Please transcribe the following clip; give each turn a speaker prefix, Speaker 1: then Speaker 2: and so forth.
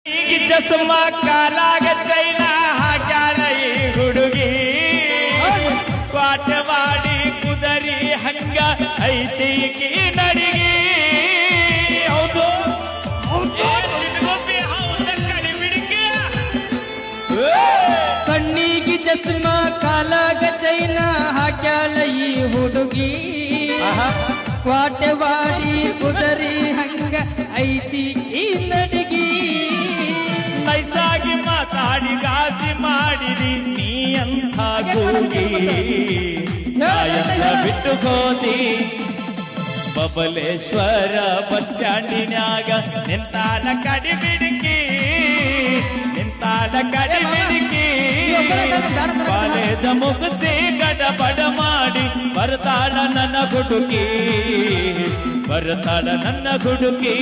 Speaker 1: ಈಗ ಚಸ್ಮಾ ಕಾಲಾಗ ಚೈನಾ ಹಾಕ್ಯಾಳ ಈ ಹುಡುಗಿ ಕ್ವಾಟವಾಡಿ ಕುದರಿ ಹಂಗ ಐತಿಕಿ ನಡಿಗಿ ಹೌದು
Speaker 2: ಕಣ್ಣಿಗೆ ಚಸ್ಮಾ ಕಾಲಾಗ ಚೈನಾ ಹಾಕ್ಯಾಳ ಈ ಹುಡುಗಿ ಕ್ವಾಟವಾಡಿ ಕುದರಿ ಹಂಗ ಐತಿ ಈ ನಡಿಗಿ
Speaker 1: ನೈಸಾಗಿ ಮಾತಾಡಿ ಗಾಸಿ ಮಾಡಿದಿ ನೀ ಅಂತ ಕೂಗಿ ನಾಯಕ ಬಿಟ್ಟು ಹೋದಿ ಬಬಲೇಶ್ವರ ಬಸ್ ಸ್ಟ್ಯಾಂಡಿನ್ಯಾಗ ನಿಂತಾಲ ಕಡಿಬಿಡಿಕಿ ನಿಂತಾಲ ಕಡಿಬಿಡಿಕಿ ಕಾಲೇಜ ಮುಗಿಸಿ ಗಡಬಡ ಮಾಡಿ ಬರ್ತಾಳ ನನ್ನ ಹುಡುಗಿ ಬರ್ತಾಳ ನನ್ನ ಹುಡುಗಿ